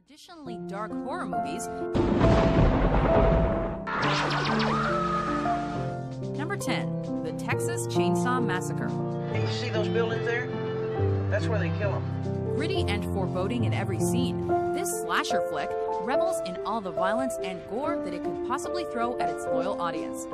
traditionally dark horror movies. Number 10, The Texas Chainsaw Massacre. Hey, you see those buildings there? That's where they kill them. Gritty and foreboding in every scene, this slasher flick revels in all the violence and gore that it could possibly throw at its loyal audience.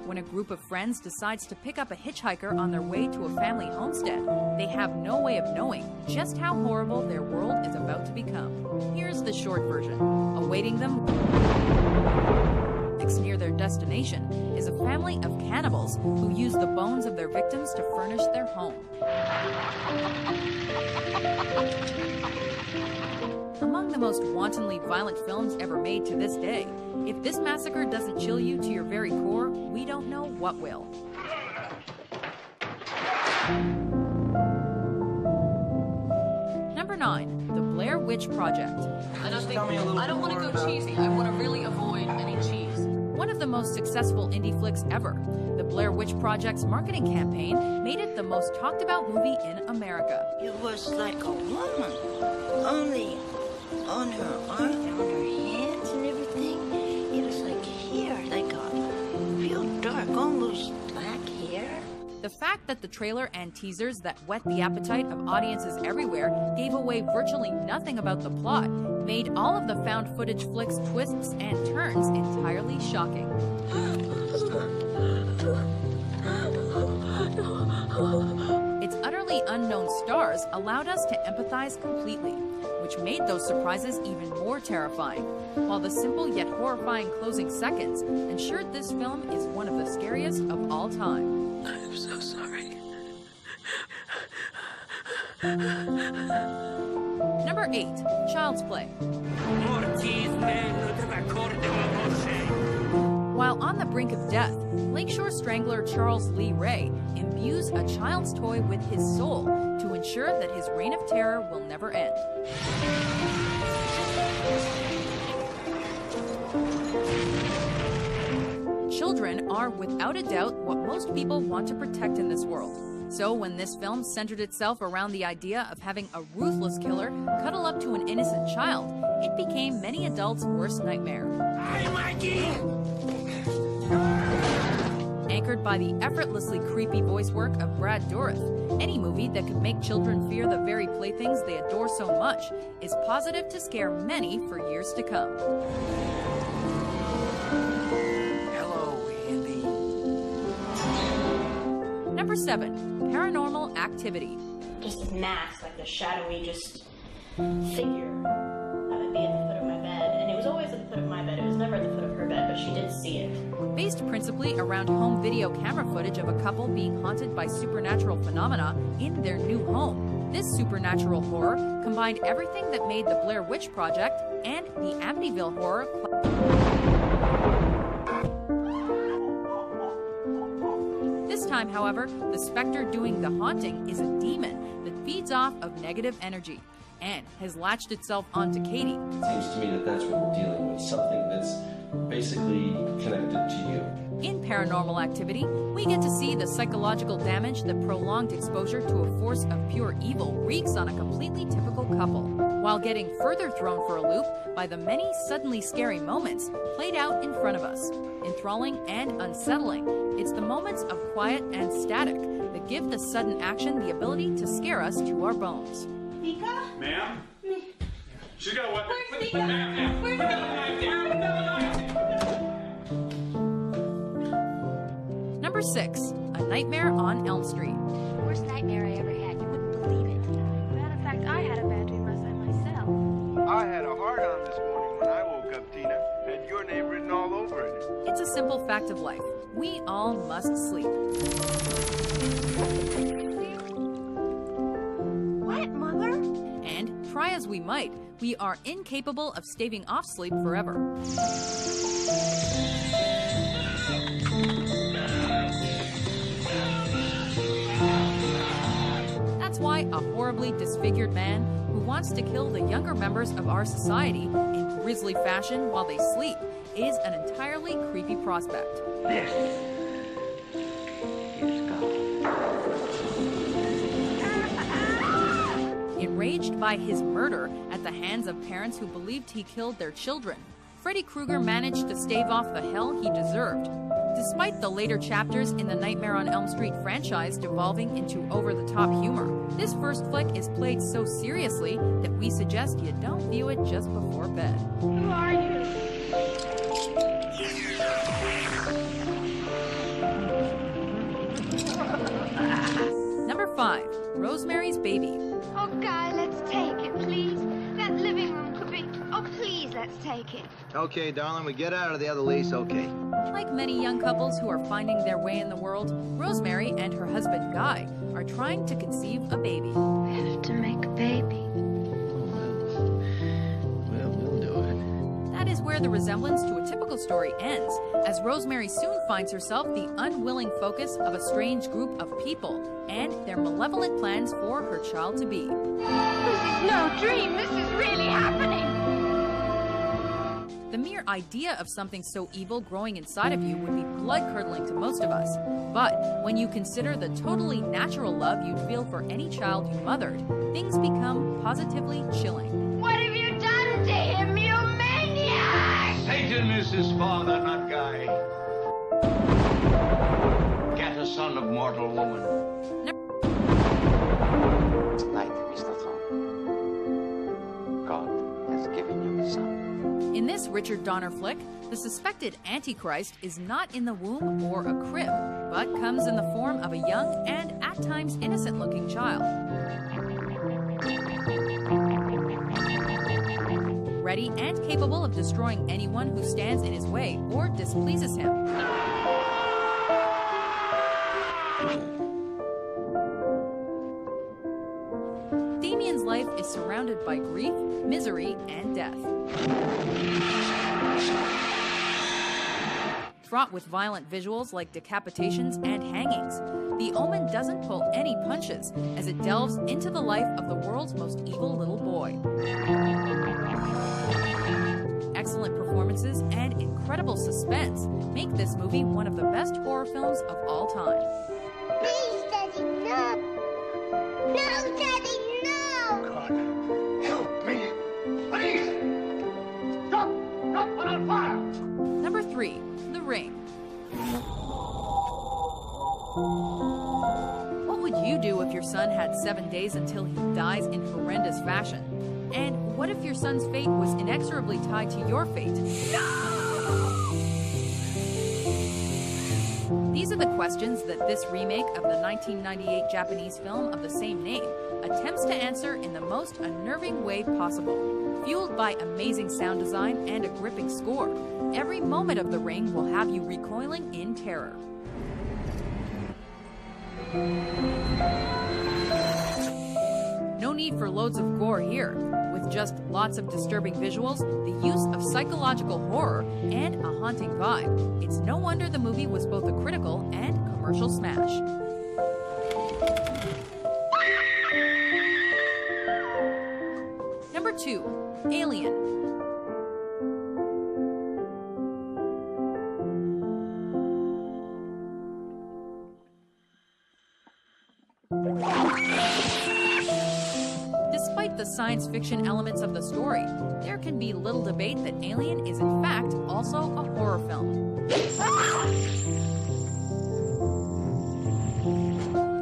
When a group of friends decides to pick up a hitchhiker on their way to a family homestead, they have no way of knowing just how horrible their world is about to become. Here's the short version. Awaiting them near their destination is a family of cannibals who use the bones of their victims to furnish their home. Among the most wantonly violent films ever made to this day, if this massacre doesn't chill you to your very core, we don't know what will. Number 9, The Blair Witch Project. I don't want to go cheesy. I want to really avoid any cheese. One of the most successful indie flicks ever, the Blair Witch Project's marketing campaign made it the most talked about movie in America. It was like a woman, only on her arm, on her hands and everything. It was like hair, like a real dark, almost black hair. The fact that the trailer and teasers that whet the appetite of audiences everywhere gave away virtually nothing about the plot made all of the found footage flicks' twists and turns entirely shocking. Its utterly unknown stars allowed us to empathize completely, which made those surprises even more terrifying, while the simple yet horrifying closing seconds ensured this film is one of the scariest of all time. I'm so sorry. Number 8, Child's Play. While on the brink of death, Lakeshore Strangler Charles Lee Ray imbues a child's toy with his soul to ensure that his reign of terror will never end. Children are without a doubt what most people want to protect in this world. So when this film centered itself around the idea of having a ruthless killer cuddle up to an innocent child, it became many adults' worst nightmare. Hey, Mikey! Anchored by the effortlessly creepy voice work of Brad Dourif, any movie that could make children fear the very playthings they adore so much is positive to scare many for years to come. Hello, Andy. Number 7, Paranormal Activity. Just this mask, like the shadowy just figure that would be at the foot of my bed. And it was always at the foot of my bed. It was never at the foot of her bed, but she did see it. Based principally around home video camera footage of a couple being haunted by supernatural phenomena in their new home, this supernatural horror combined everything that made the Blair Witch Project and the Amityville horror. This time, however, the specter doing the haunting is a demon that feeds off of negative energy and has latched itself onto Katie. It seems to me that that's what we're dealing with, something that's basically connected to you. In Paranormal Activity, we get to see the psychological damage that prolonged exposure to a force of pure evil wreaks on a completely typical couple, while getting further thrown for a loop by the many suddenly scary moments played out in front of us. Enthralling and unsettling, it's the moments of quiet and static that give the sudden action the ability to scare us to our bones. Mika? Ma'am? She's got a weapon. Where's Mika? Ma'am, Where's put the knife down. Put the knife down. Number 6, A Nightmare on Elm Street. Worst nightmare I ever had. You wouldn't believe it. Matter of fact, I had a bad dream last night myself. I had a hard-on this morning when I woke up, Tina. Had your name written all over it. It's a simple fact of life. We all must sleep. What, Mother? And, try as we might, we are incapable of staving off sleep forever. That's why a horribly disfigured man who wants to kill the younger members of our society in grisly fashion while they sleep is an entirely creepy prospect. This by his murder at the hands of parents who believed he killed their children, Freddy Krueger managed to stave off the hell he deserved. Despite the later chapters in the Nightmare on Elm Street franchise devolving into over-the-top humor, this first flick is played so seriously that we suggest you don't view it just before bed. Who are you? Number 5. Rosemary's Baby. Oh, Guy, let's take it, please. That living room could be... Oh, please, let's take it. Okay, darling, we get out of the other lease, okay. Like many young couples who are finding their way in the world, Rosemary and her husband Guy are trying to conceive a baby. We have to make a baby. We'll do it. That is where the resemblance to a typical story ends, as Rosemary soon finds herself the unwilling focus of a strange group of people and their malevolent plans for her child-to-be. This is no dream. This is really happening. The mere idea of something so evil growing inside of you would be blood-curdling to most of us. But when you consider the totally natural love you'd feel for any child you mothered, things become positively chilling. What have you done to him, you maniac? Satan is his father, not Guy. Get a son of mortal woman. Tonight, Mr. Trump, God has given you a son. In this Richard Donner flick, the suspected Antichrist is not in the womb or a crib, but comes in the form of a young and at times innocent-looking child. Ready and capable of destroying anyone who stands in his way or displeases him. Damien's life is surrounded by grief, misery, and death. Fraught with violent visuals like decapitations and hangings, The Omen doesn't pull any punches as it delves into the life of the world's most evil little boy. Excellent performances and incredible suspense make this movie one of the best horror films of all time. Please, Daddy, no. No, Daddy, no. God, help me. Please. Stop. Stop. Put on fire. Number 3. The Ring. What would you do if your son had 7 days until he dies in horrendous fashion? And what if your son's fate was inexorably tied to your fate? These are the questions that this remake of the 1998 Japanese film of the same name attempts to answer in the most unnerving way possible. Fueled by amazing sound design and a gripping score, every moment of The Ring will have you recoiling in terror. No need for loads of gore here. With just lots of disturbing visuals, the use of psychological horror, and a haunting vibe, it's no wonder the movie was both a critical and commercial smash. Number 2. Alien. Despite the science fiction elements of the story, there can be little debate that Alien is in fact also a horror film.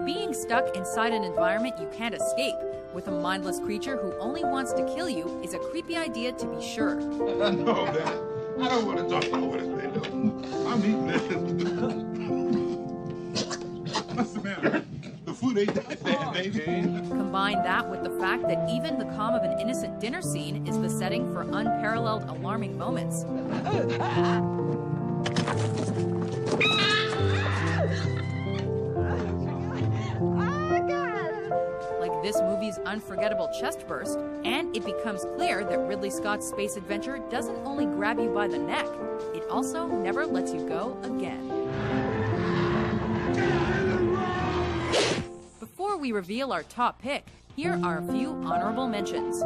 Being stuck inside an environment you can't escape, with a mindless creature who only wants to kill you, is a creepy idea to be sure. I know that. I don't want to talk over this thing. I'm eating this. What's the matter? The food ain't that bad, baby. Combine that with the fact that even the calm of an innocent dinner scene is the setting for unparalleled alarming moments. Like this movie's unforgettable chest burst, and it becomes clear that Ridley Scott's space adventure doesn't only grab you by the neck, it also never lets you go again. Before we reveal our top pick, here are a few honorable mentions.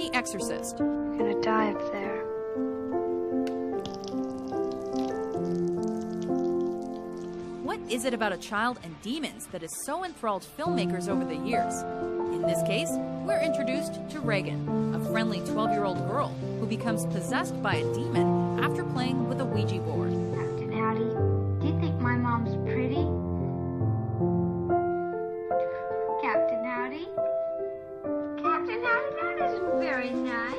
The Exorcist. You're gonna die up there. What is it about a child and demons that has so enthralled filmmakers over the years? In this case, we're introduced to Reagan, a friendly 12-year-old girl who becomes possessed by a demon after playing with a Ouija board. Captain Howdy, do you think my mom's pretty? Captain Howdy? Captain Howdy, that isn't very nice.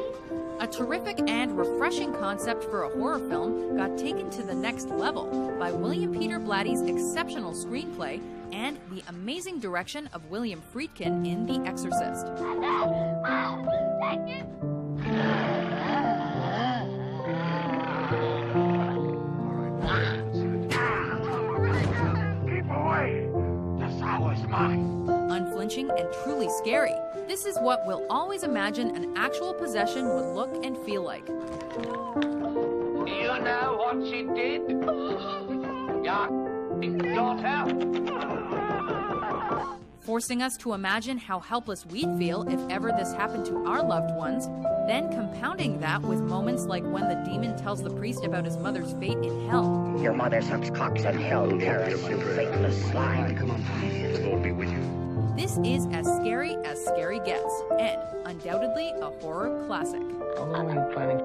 A terrific and refreshing concept for a horror film got taken to the next level by William Peter Blatty's exceptional screenplay and the amazing direction of William Friedkin in The Exorcist. Keep away! This hour's mine. Unflinching and truly scary, this is what we'll always imagine an actual possession would look and feel like. You know what she did? Your daughter. Forcing us to imagine how helpless we'd feel if ever this happened to our loved ones, then compounding that with moments like when the demon tells the priest about his mother's fate in hell. Your mother sucks cocks in hell, Paris, you faithless slime. Come on, the Lord be with you. This is as scary gets, and undoubtedly a horror classic. How long are you planning